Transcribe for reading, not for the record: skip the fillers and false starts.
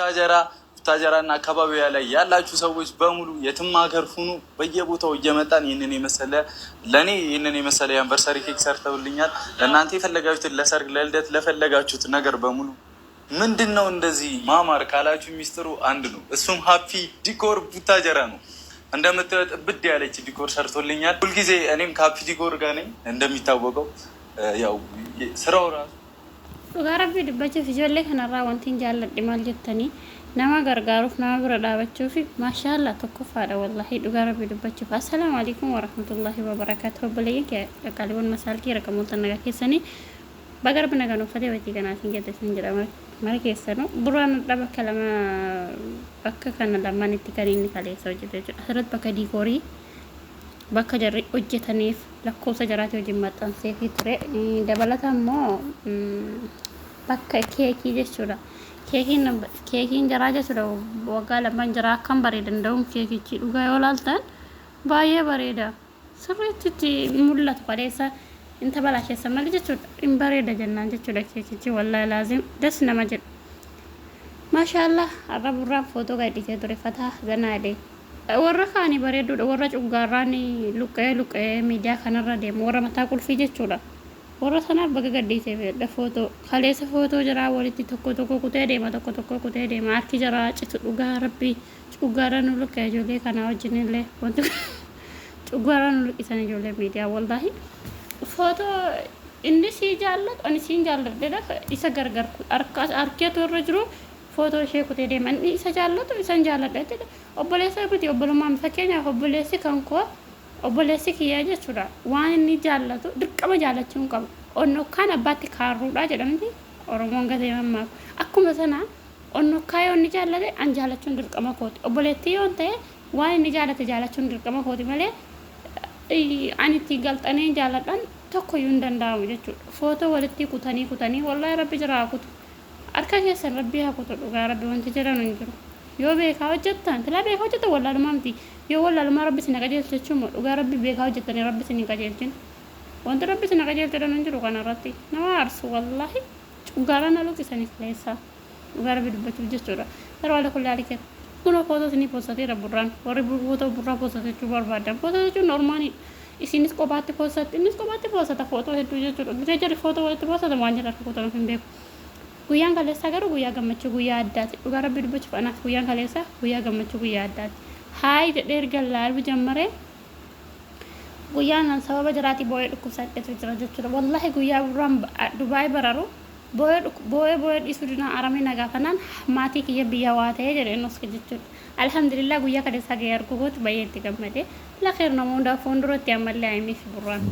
ቡታጀራና አካባቢዋ ላይ ያላችሁ ሰዎች በሙሉ የትም ሀገር ሁኑ በየቦታው እየመጣን ይህንን የመሰለ የአንቨርሳሪ ኬክ ሰርተውልኛል። ለእናንተ የፈለጋችሁትን ለሰርግ፣ ለልደት ለፈለጋችሁት ነገር በሙሉ ምንድን ነው እንደዚህ ማማር ካላችሁ ሚስጥሩ አንድ ነው። እሱም ሀፒ ዲኮር ቡታጀራ ነው። እንደምታዩት ብድ ያለች ዲኮር ሰርቶልኛል። ሁልጊዜ እኔም ከሀፒ ዲኮር ጋር ነኝ እንደሚታወቀው ያው ስራው ራሱ ሱጋራቢ ድባቸው ፊጆሌ ከነራ ወንቲን ጃለድ ማል ጀተኒ nama gargaaruuf nama bira dhaabachuuf maashaallah tokkoffaadha wallahi dhugaa rabbii dubbachuuf. Assalaamu alaykum warahmatullahi wabarakaatuh. Obboleeyyan qaqqaaliiwwan masaalkii raqamoota nagaa keessanii bagarba nagaan uffatee watii kanaatiin jedhasin jedhama mara keessanuu buraan dhaba kalama bakka kana lamaan itti kan inni kaleessa hojjete jechuudha. Asirratti bakka diikoorii bakka jarri hojjetaniif lakkoofsa jaraatii wajjin maxxansee fi ture dabalata immoo bakka keekii jechuudha. keekiin jaraa jechuudha waggaa lamaan jaraa akkam bareeda danda'uun keekichi dhugaa yoo laaltan baay'ee bareeda sirriitti mul'atu kaleessa inta balaasheessa malee jechuudha in bareeda jennaan jechuudha keekichi wallahi laazim des nama jedhu maashaallah har'a burraan footoo gadhiisee ture fataa ganaadhe warra kaanii bareeduudha warra cuggaarraan luqqee miidiyaa kanarra deemu warra mataa qulfii jechuudha. warra sana baga gadhiisee fedha footoo kaleessa footoo jira walitti tokko kutee deema tokko kutee deema harki jira citu dhugaa rabbii cuggaaraan nu luqqee ijoollee kana wajjin illee wanti cuggaaraan nu luqqisan ijoollee miidiyaa wallahi footoo inni sii jaallatu ani siin jaalladheedha isa gargar harkeetu irra jiru footoo ishee kutee deema inni isa jaallatu isan jaalladheedha obboleessa miti obbolummaan fakkeenyaaf obboleessi kan koo obboleessi kiyyaa jechuudha waan inni jaallatu dirqama jaallachuun qabu onnokkaan abbaatti kaarruudha jedhamti oromoon gatee mammaaf akkuma sana onnokkaa yoo inni jaallate an jaallachuun dirqama kooti obboleettii yoo ta'e waan inni jaallate jaallachuun dirqama kooti malee ani itti galxanee jaalladhan tokko iyyuu hin danda'amu jechuudha footoo walitti kutanii wallahi rabbi jira kutu harka keessan rabbi haa kutu dhugaa rabbi wanti jedhan hin jiru yoo beekaa hojjettan tilaa beekaa hojjettan wallaalumaa miti yoo wallaalumaa rabbi sin qajeelchu jechuun dhugaa rabbi beekaa hojjettanii rabbi sin qajeelchin wanti rabbi sin qajeelchudhan hin jiru kanarratti nama aarsu wallahi cuggaaraan luqqisanii kaleessa dhugaa rabbi dubbachuuf jechuudha yeroo ala kullaa alikee kunoo footoo isinii poostateera burraan warri footoo burraa poostatechuu barbaadan footoo jechuun normaanii isinis kophaatti poostate innis kophaatti poostata footoo hedduu jechuudha bitee jarri footoo walitti poostata waan jedha akka kutan hin beeku guyyaan kaleessa garuu guyyaa gammachuu guyyaa addaati dhugaa rabbi dubbachuuf anaaf guyyaan kaleessa guyyaa gammachuu guyyaa addaati haay jedhee erga laaluu jammaree guyyaan sababa jiraatii boo'ee dhukkubsadheetu jira jechuudha wallahi guyyaa burraan dubaay bararu boo'ee dhiisuu dinaa aramee nagaa kanaan maatii kiyya biyya waa ta'ee jedheen oska jechuudha alhamdulillah guyyaa kaleessa gahee arguugooti baay'ee itti gammadee lakeer nama hundaa fuulduratti ammallee ayimiif burraan